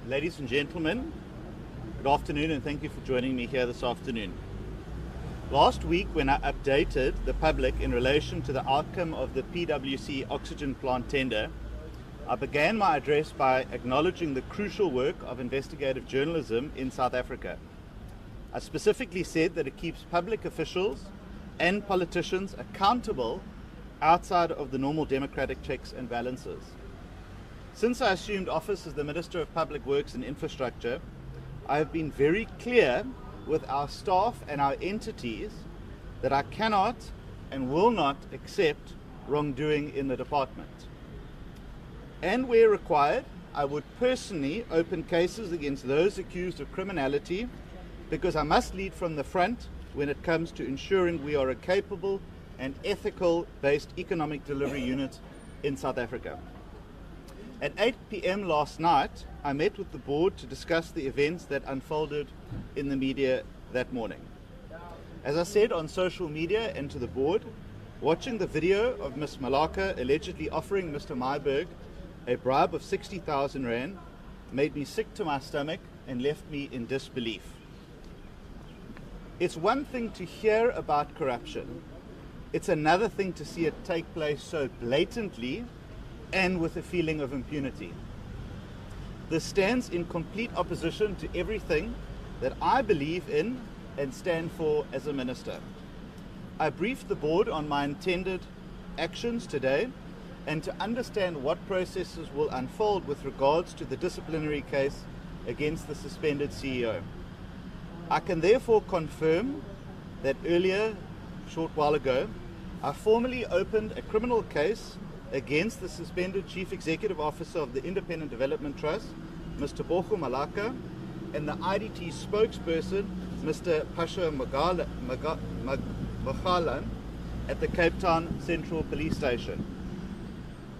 Ladies and gentlemen, good afternoon and thank you for joining me here this afternoon. Last week, when I updated the public in relation to the outcome of the PwC oxygen plant tender, I began my address by acknowledging the crucial work of investigative journalism in South Africa. I specifically said that it keeps public officials and politicians accountable outside of the normal democratic checks and balances. Since I assumed office as the Minister of Public Works and Infrastructure, I have been very clear with our staff and our entities that I cannot and will not accept wrongdoing in the department. And where required, I would personally open cases against those accused of criminality, because I must lead from the front when it comes to ensuring we are a capable and ethical-based economic delivery unit in South Africa. At 8 p.m. last night, I met with the board to discuss the events that unfolded in the media that morning. As I said on social media and to the board, watching the video of Ms. Malaka allegedly offering Mr. Myburgh a bribe of 60,000 rand made me sick to my stomach and left me in disbelief. It's one thing to hear about corruption. It's another thing to see it take place so blatantly and with a feeling of impunity. This stands in complete opposition to everything that I believe in and stand for as a minister. I briefed the board on my intended actions today and to understand what processes will unfold with regards to the disciplinary case against the suspended CEO. I can therefore confirm that earlier, a short while ago, I formally opened a criminal case against the suspended Chief Executive Officer of the Independent Development Trust, Mr. Borgo Malaka, and the IDT spokesperson, Mr. Pasha Magalan, at the Cape Town Central Police Station.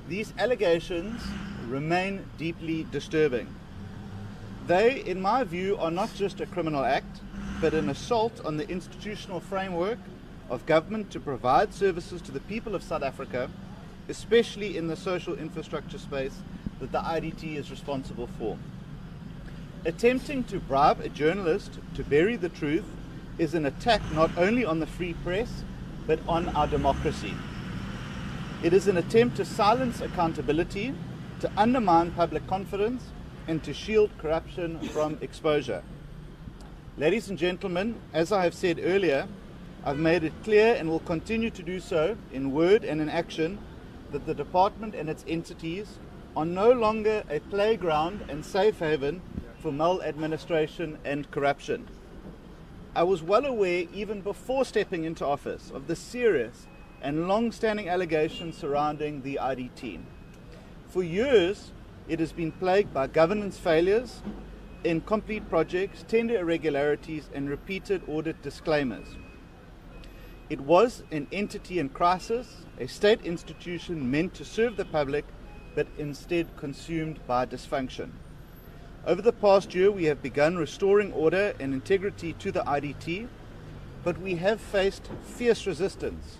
These allegations remain deeply disturbing. They, in my view, are not just a criminal act, but an assault on the institutional framework of government to provide services to the people of South Africa, especially in the social infrastructure space that the IDT is responsible for. Attempting to bribe a journalist to bury the truth is an attack not only on the free press, but on our democracy. It is an attempt to silence accountability, to undermine public confidence, and to shield corruption from exposure. Ladies and gentlemen, as I have said earlier, I've made it clear and will continue to do so in word and in action that the department and its entities are no longer a playground and safe haven for maladministration and corruption. I was well aware, even before stepping into office, of the serious and long-standing allegations surrounding the IDT. For years, it has been plagued by governance failures, incomplete projects, tender irregularities, and repeated audit disclaimers. It was an entity in crisis, a state institution meant to serve the public, but instead consumed by dysfunction. Over the past year, we have begun restoring order and integrity to the IDT, but we have faced fierce resistance,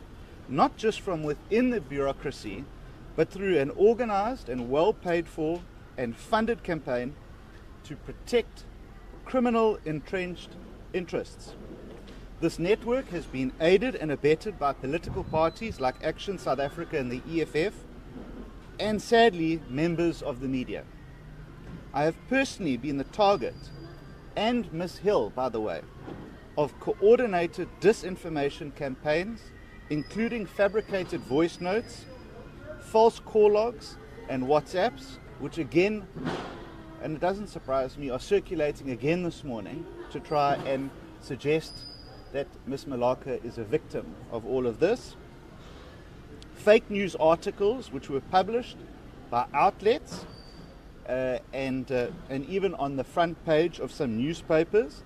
not just from within the bureaucracy, but through an organized and well paid for and funded campaign to protect criminal entrenched interests. This network has been aided and abetted by political parties like Action South Africa and the EFF, and sadly, members of the media. I have personally been the target, and Ms. Hill, by the way, of coordinated disinformation campaigns, including fabricated voice notes, false call logs, and WhatsApps, which again, and it doesn't surprise me, are circulating again this morning to try and suggest that Ms. Malaka is a victim of all of this. Fake news articles which were published by outlets and even on the front page of some newspapers,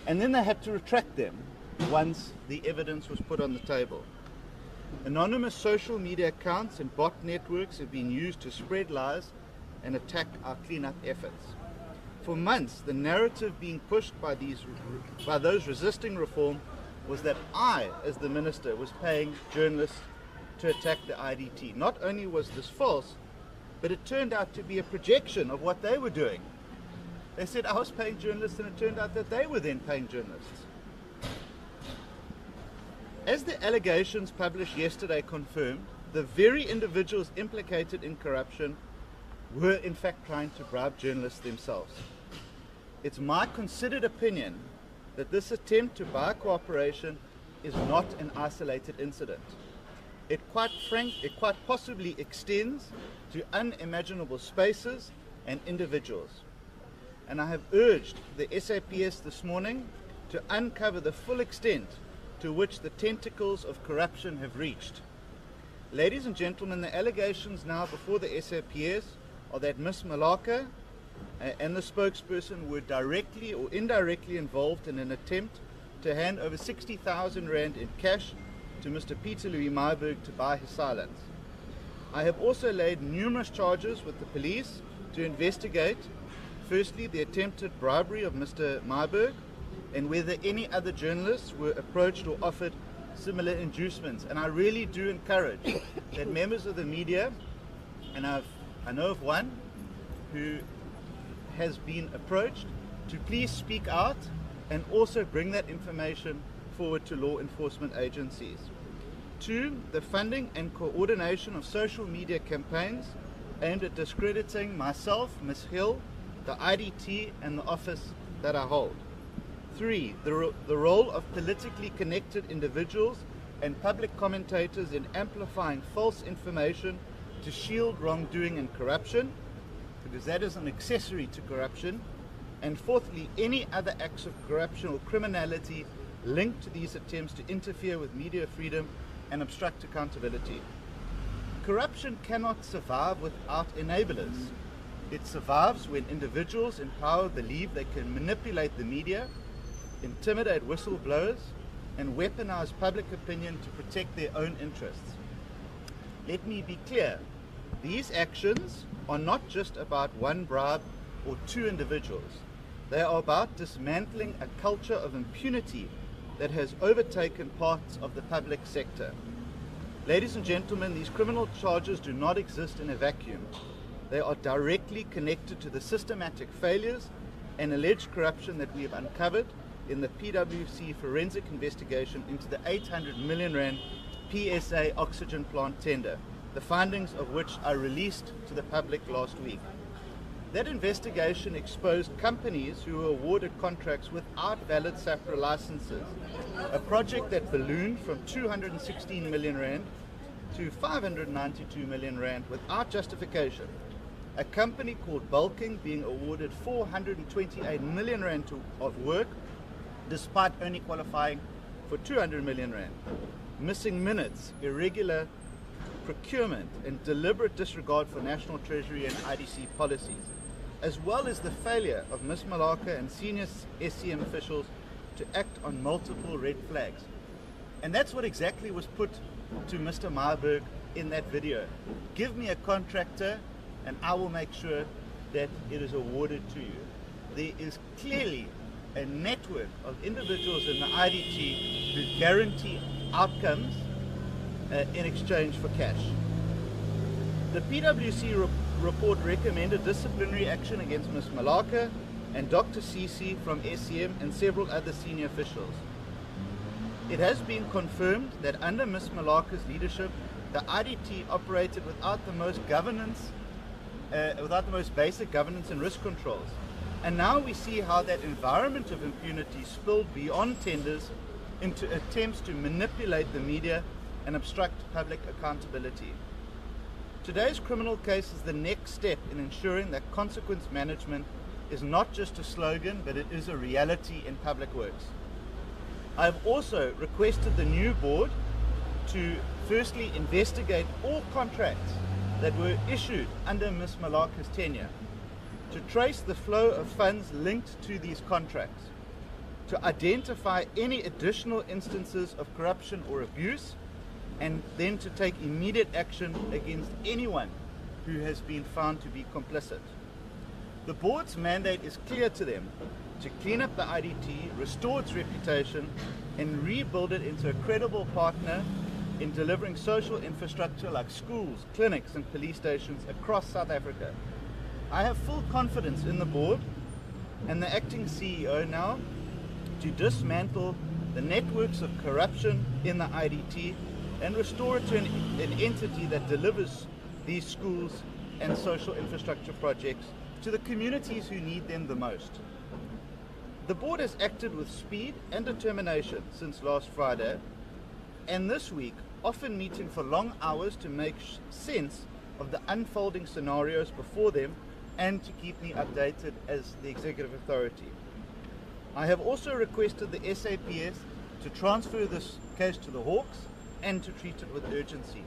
and then they had to retract them once the evidence was put on the table. Anonymous social media accounts and bot networks have been used to spread lies and attack our cleanup efforts. For months, the narrative being pushed by those resisting reform was that I, as the minister, was paying journalists to attack the IDT. Not only was this false, but it turned out to be a projection of what they were doing. They said I was paying journalists, and it turned out that they were then paying journalists. As the allegations published yesterday confirmed, the very individuals implicated in corruption were in fact trying to bribe journalists themselves. It's my considered opinion that this attempt to buy cooperation is not an isolated incident. It quite possibly extends to unimaginable spaces and individuals. And I have urged the SAPS this morning to uncover the full extent to which the tentacles of corruption have reached. Ladies and gentlemen, the allegations now before the SAPS are that Ms. Malaka and the spokesperson were directly or indirectly involved in an attempt to hand over 60,000 rand in cash to Mr. Peter Louis Myburgh to buy his silence. I have also laid numerous charges with the police to investigate, firstly, the attempted bribery of Mr. Myburgh and whether any other journalists were approached or offered similar inducements. And I really do encourage that members of the media, and I know of one who has been approached, to please speak out and also bring that information forward to law enforcement agencies. 2, the funding and coordination of social media campaigns aimed at discrediting myself, Ms. Hill, the IDT and the office that I hold. 3, the role of politically connected individuals and public commentators in amplifying false information to shield wrongdoing and corruption, because that is an accessory to corruption. And 4thly, any other acts of corruption or criminality linked to these attempts to interfere with media freedom and obstruct accountability. Corruption cannot survive without enablers. It survives when individuals in power believe they can manipulate the media, intimidate whistleblowers, and weaponize public opinion to protect their own interests. Let me be clear, these actions are not just about one bribe or 2 individuals. They are about dismantling a culture of impunity that has overtaken parts of the public sector. Ladies and gentlemen, these criminal charges do not exist in a vacuum. They are directly connected to the systematic failures and alleged corruption that we have uncovered in the PwC forensic investigation into the 800 million rand PSA oxygen plant tender, the findings of which I released to the public last week. That investigation exposed companies who were awarded contracts without valid SAPRA licenses, a project that ballooned from 216 million rand to 592 million rand without justification. A company called Bulking being awarded 428 million rand of work despite only qualifying for 200 million rand. Missing minutes, irregular procurement, and deliberate disregard for National Treasury and IDC policies, as well as the failure of Ms. Malaka and senior SCM officials to act on multiple red flags. And that's what exactly was put to Mr. Myburgh in that video. Give me a contractor and I will make sure that it is awarded to you. There is clearly a network of individuals in the IDT who guarantee outcomes in exchange for cash. The PwC report recommended disciplinary action against Ms. Malaka and Dr. Cece from SCM and several other senior officials. It has been confirmed that under Ms. Malaka's leadership, the IDT operated without the most basic governance and risk controls. And now we see how that environment of impunity spilled beyond tenders into attempts to manipulate the media and obstruct public accountability. Today's criminal case is the next step in ensuring that consequence management is not just a slogan, but it is a reality in public works. I have also requested the new board to firstly investigate all contracts that were issued under Ms. Malaka's tenure, to trace the flow of funds linked to these contracts, to identify any additional instances of corruption or abuse, and then to take immediate action against anyone who has been found to be complicit. The board's mandate is clear to them: to clean up the IDT, restore its reputation, and rebuild it into a credible partner in delivering social infrastructure like schools, clinics, and police stations across South Africa. I have full confidence in the board and the acting CEO now to dismantle the networks of corruption in the IDT and restore it to an entity that delivers these schools and social infrastructure projects to the communities who need them the most. The board has acted with speed and determination since last Friday, and this week often meeting for long hours to make sense of the unfolding scenarios before them and to keep me updated as the executive authority. I have also requested the SAPS to transfer this case to the Hawks and to treat it with urgency.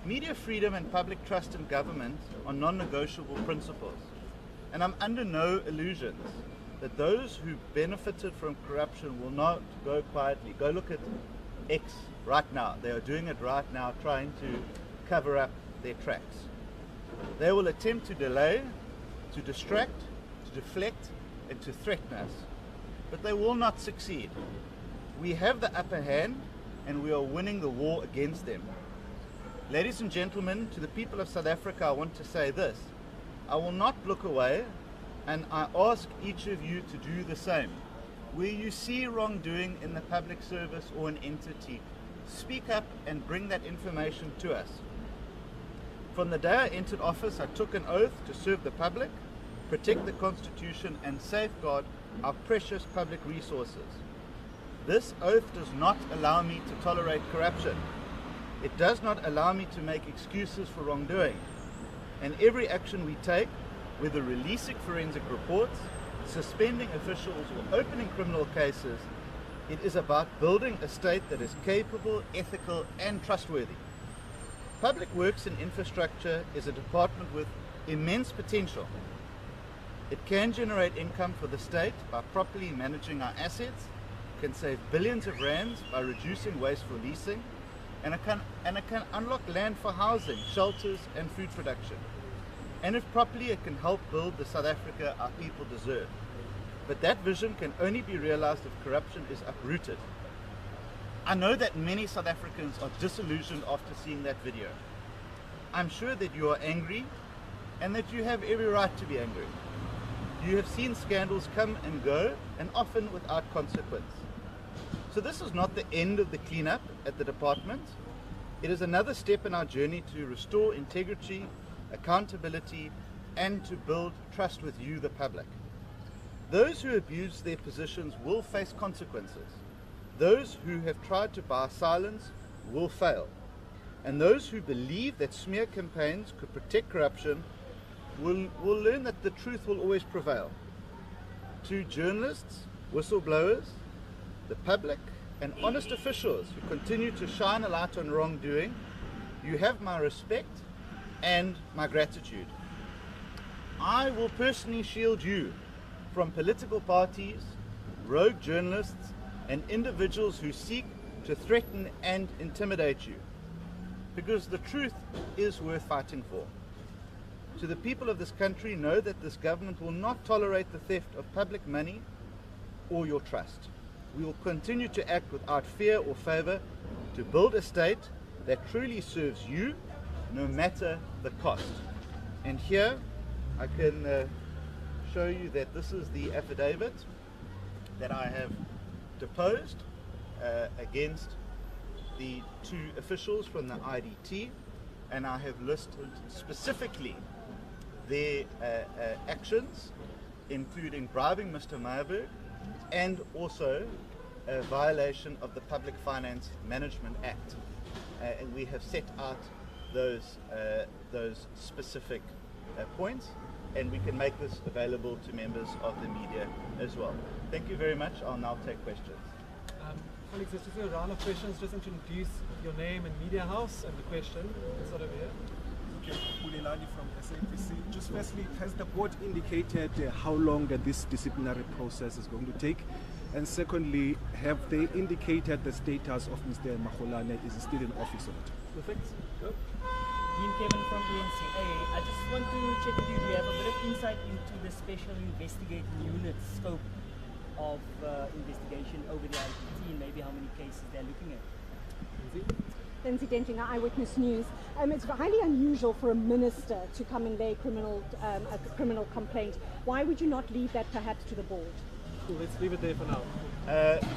Media freedom and public trust in government are non-negotiable principles, and I'm under no illusions that those who benefited from corruption will not go quietly. Go look at X right now. They are doing it right now, trying to cover up their tracks. They will attempt to delay, to distract, to deflect, and to threaten us, but they will not succeed. We have the upper hand, and we are winning the war against them. Ladies and gentlemen, to the people of South Africa, I want to say this: I will not look away, and I ask each of you to do the same. Where you see wrongdoing in the public service or an entity, speak up and bring that information to us. From the day I entered office, I took an oath to serve the public, protect the Constitution, and safeguard our precious public resources. This oath does not allow me to tolerate corruption. It does not allow me to make excuses for wrongdoing. And every action we take, whether releasing forensic reports, suspending officials, or opening criminal cases, it is about building a state that is capable, ethical, and trustworthy. Public Works and Infrastructure is a department with immense potential. It can generate income for the state by properly managing our assets, can save billions of rands by reducing wasteful leasing, and it can unlock land for housing, shelters, and food production. And if properly, it can help build the South Africa our people deserve. But that vision can only be realized if corruption is uprooted. I know that many South Africans are disillusioned after seeing that video. I'm sure that you are angry and that you have every right to be angry. You have seen scandals come and go, and often without consequence. So this is not the end of the cleanup at the department. It is another step in our journey to restore integrity, accountability, and to build trust with you, the public. Those who abuse their positions will face consequences. Those who have tried to buy silence will fail. And those who believe that smear campaigns could protect corruption will learn that the truth will always prevail. To journalists, whistleblowers, the public, and honest officials who continue to shine a light on wrongdoing, you have my respect and my gratitude. I will personally shield you from political parties, rogue journalists, and individuals who seek to threaten and intimidate you, because the truth is worth fighting for. To the people of this country, know that this government will not tolerate the theft of public money or your trust. We will continue to act without fear or favor to build a state that truly serves you, no matter the cost. And here I can show you that this is the affidavit that I have deposed against the two officials from the IDT, and I have listed specifically their actions, including bribing Mr. Meyerberg and also a violation of the Public Finance Management Act. And we have set out those specific points, and we can make this available to members of the media as well. Thank you very much. I'll now take questions. Colleagues, let's just do a round of questions. Just introduce your name and media house and the question. Let's start over here. Bulelani from SAPC. Just firstly, has the board indicated how long this disciplinary process is going to take? And secondly, have they indicated the status of Mr. Magolane? Is he still in office or not? Perfect. Go. Dean Kevin from ENCA. I just want to check with you, do you have a bit of insight into the Special Investigating Unit's scope of investigation over the IDT, and maybe how many cases they're looking at? Lindsay Denting, Eyewitness News. It's highly unusual for a minister to come and lay a criminal complaint. Why would you not leave that perhaps to the board? Cool, let's leave it there for now.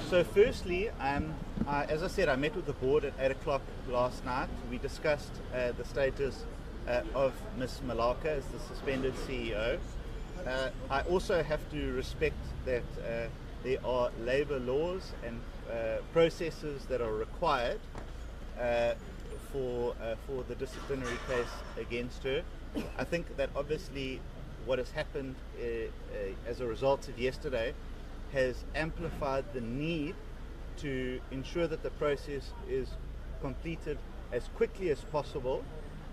So firstly, as I said, I met with the board at 8 o'clock last night. We discussed the status of Ms. Malaka as the suspended CEO. I also have to respect that there are labour laws and processes that are required for the disciplinary case against her. I think that obviously what has happened as a result of yesterday has amplified the need to ensure that the process is completed as quickly as possible,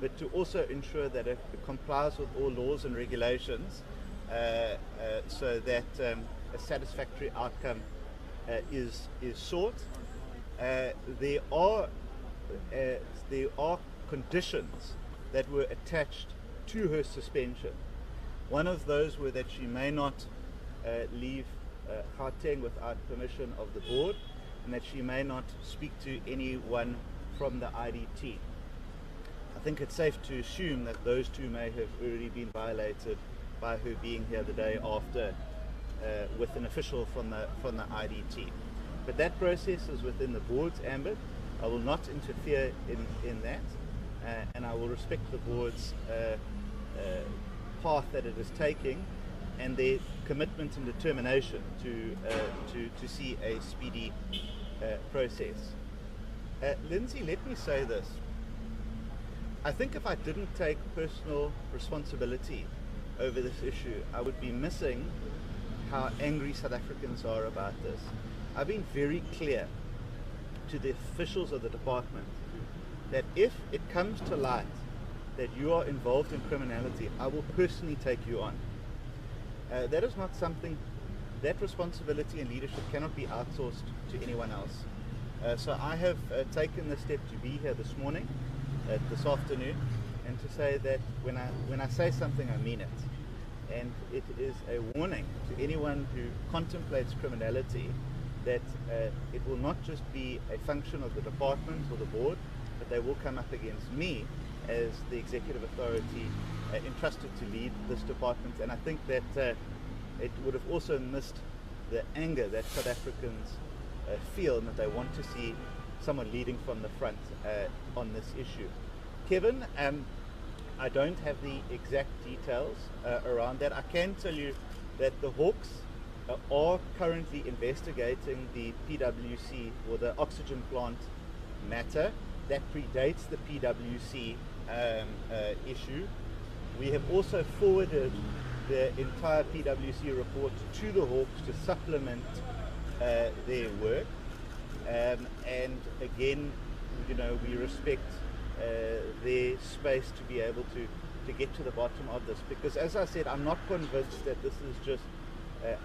but to also ensure that it complies with all laws and regulations so that a satisfactory outcome is sought. There are conditions that were attached to her suspension. One of those were that she may not leave Gauteng without permission of the board, and that she may not speak to anyone from the IDT. I think it's safe to assume that those two may have already been violated by her being here the day after with an official from the IDT. But that process is within the board's ambit. I will not interfere in that, and I will respect the board's path that it is taking and their commitment and determination to see a speedy process. Lindsay, let me say this. I think if I didn't take personal responsibility over this issue, I would be missing how angry South Africans are about this. I've been very clear to the officials of the department that if it comes to light that you are involved in criminality, I will personally take you on. That is not something, that responsibility and leadership cannot be outsourced to anyone else. So I have taken the step to be here this morning, this afternoon, and to say that when I say something, I mean it. And it is a warning to anyone who contemplates criminality that it will not just be a function of the department or the board, but they will come up against me as the executive authority entrusted to lead this department. And I think that it would have also missed the anger that South Africans feel, and that they want to see someone leading from the front on this issue. Kevin, I don't have the exact details around that. I can tell you that the Hawks are currently investigating the PwC, or the oxygen plant matter. That predates the PwC issue. We have also forwarded the entire PwC report to the Hawks to supplement their work. And again, you know, we respect their space to be able to get to the bottom of this, because as I said, I'm not convinced that this is just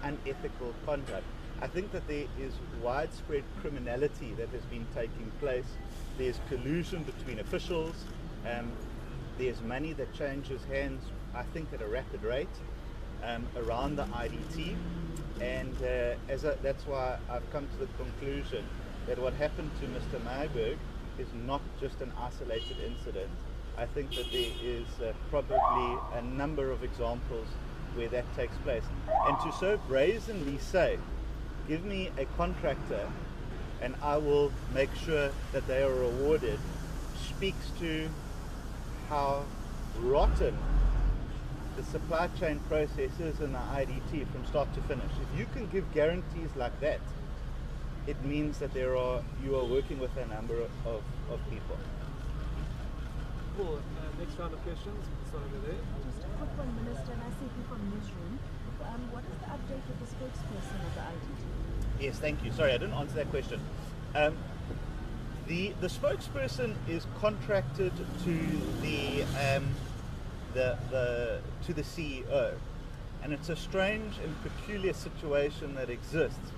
unethical conduct. I think that there is widespread criminality that has been taking place. There's collusion between officials. There's money that changes hands, I think, at a rapid rate around the IDT. And that's why I've come to the conclusion that what happened to Mr. Myburgh is not just an isolated incident. I think that there is probably a number of examples where that takes place. And to so brazenly say, give me a contractor and I will make sure that they are rewarded, speaks to how rotten the supply chain process is in the IDT from start to finish. If you can give guarantees like that, it means that you are working with a number of people. Cool. Next round of questions. Start over there. Just a quick one, Minister, and I see you from Newsroom. What is the update with the spokesperson of the IDT? Yes, thank you. Sorry, I didn't answer that question. The spokesperson is contracted to the CEO, and it's a strange and peculiar situation that exists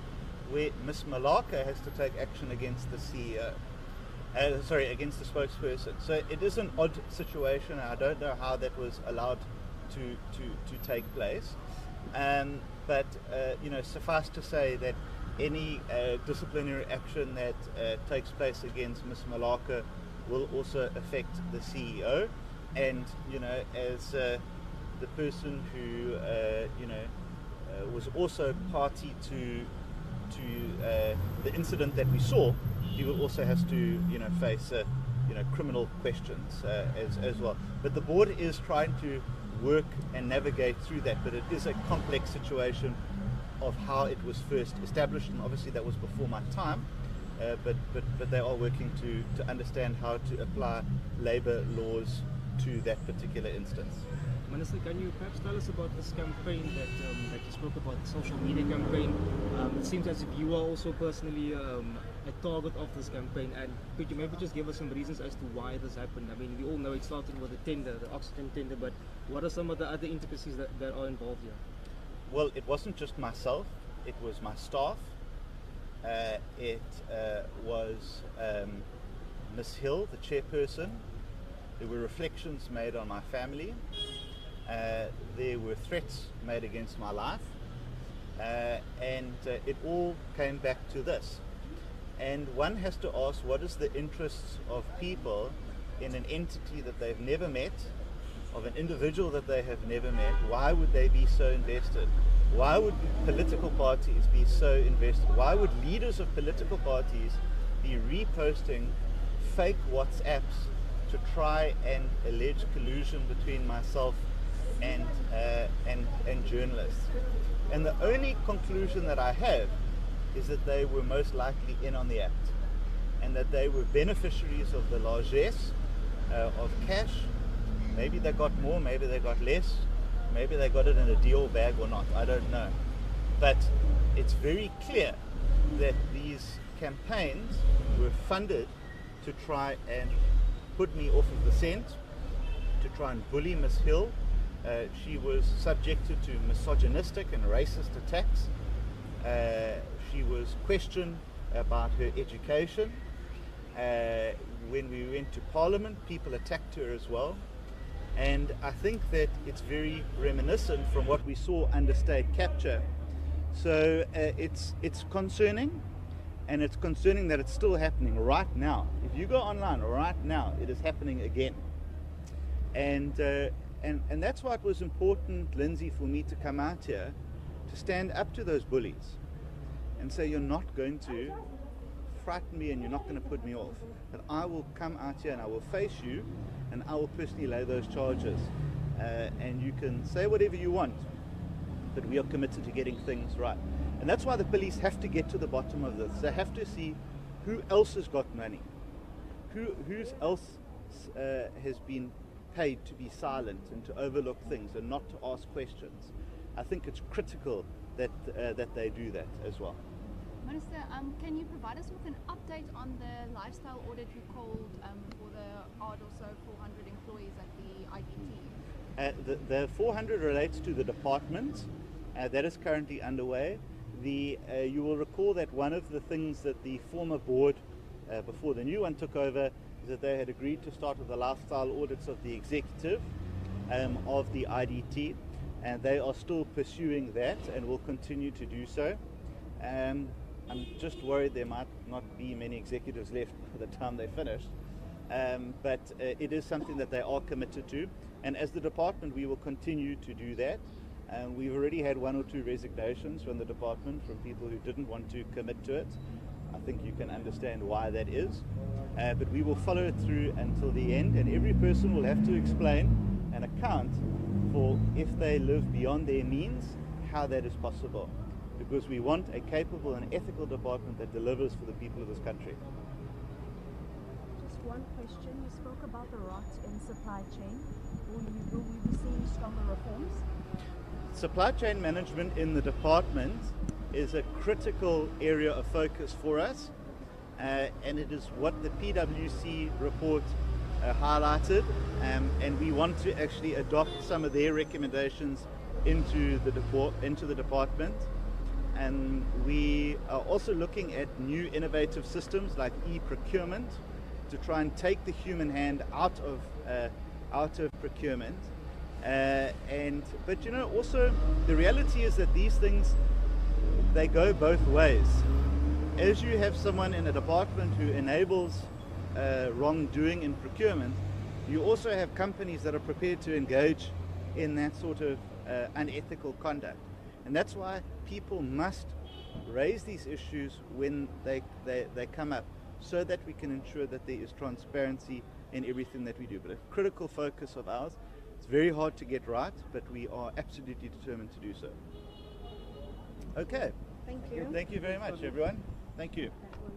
where Ms. Malaka has to take action against the CEO. Against the spokesperson. So it is an odd situation, and I don't know how that was allowed to take place. But suffice to say that any disciplinary action that takes place against Ms. Malaka will also affect the CEO. And as the person who was also party to the incident that we saw, he will also has to face criminal questions as well. But the board is trying to work and navigate through that, but it is a complex situation of how it was first established, and obviously that was before my time, but they are working to understand how to apply labor laws to that particular instance. Minister, can you perhaps tell us about this campaign that you spoke about, the social media campaign? It seems as if you are also personally a target of this campaign, and could you maybe just give us some reasons as to why this happened? I mean, we all know it started with the tender, the oxygen tender, but what are some of the other intricacies that are involved here? Well, it wasn't just myself, it was my staff, it was Ms. Hill, the chairperson. There were reflections made on my family. There were threats made against my life, and it all came back to this. And one has to ask, what is the interests of people in an entity that they've never met, of an individual that they have never met? Why would they be so invested? Why would political parties be so invested? Why would leaders of political parties be reposting fake WhatsApps to try and allege collusion between myself and journalists? And the only conclusion that I have is that they were most likely in on the act, and that they were beneficiaries of the largesse of cash. Maybe they got more, maybe they got less, maybe they got it in a deal bag or not, I don't know. But it's very clear that these campaigns were funded to try and put me off of the scent, to try and bully Ms. Hill. She was subjected to misogynistic and racist attacks. She was questioned about her education. When we went to Parliament, people attacked her as well. And I think that it's very reminiscent from what we saw under state capture. So it's concerning, and it's concerning that it's still happening right now. If you go online right now, it is happening again. And that's why it was important, Lindsay, for me to come out here to stand up to those bullies and say, you're not going to frighten me and you're not going to put me off. That I will come out here and I will face you and I will personally lay those charges. And you can say whatever you want, but we are committed to getting things right. And that's why the police have to get to the bottom of this. They have to see who else has got money, who's else has been paid to be silent and to overlook things and not to ask questions. I think it's critical that they do that as well. Minister, can you provide us with an update on the lifestyle audit you called for the odd or so 400 employees at the IDT? The 400 relates to the department. That is currently underway. You will recall that one of the things that the former board, before the new one took over, is that they had agreed to start with the lifestyle audits of the executive of the IDT, and they are still pursuing that and will continue to do so. I'm just worried there might not be many executives left by the time they finish, but it is something that they are committed to, and as the department we will continue to do that. We've already had 1 or 2 resignations from the department from people who didn't want to commit to it. I think you can understand why that is, but we will follow it through until the end, and every person will have to explain and account for, if they live beyond their means, how that is possible, because we want a capable and ethical department that delivers for the people of this country. Just one question. You spoke about the rot in supply chain. Will we be seeing stronger reforms? Supply chain management in the department is a critical area of focus for us, and it is what the PwC report highlighted, and we want to actually adopt some of their recommendations into the department. And we are also looking at new innovative systems like e-procurement to try and take the human hand out of procurement. But you know, also the reality is that these things, they go both ways. As you have someone in a department who enables wrongdoing in procurement, you also have companies that are prepared to engage in that sort of unethical conduct. And that's why people must raise these issues when they come up, so that we can ensure that there is transparency in everything that we do. But a critical focus of ours, it's very hard to get right, but we are absolutely determined to do so. Okay. Thank you. Thank you very much, everyone. Thank you. That was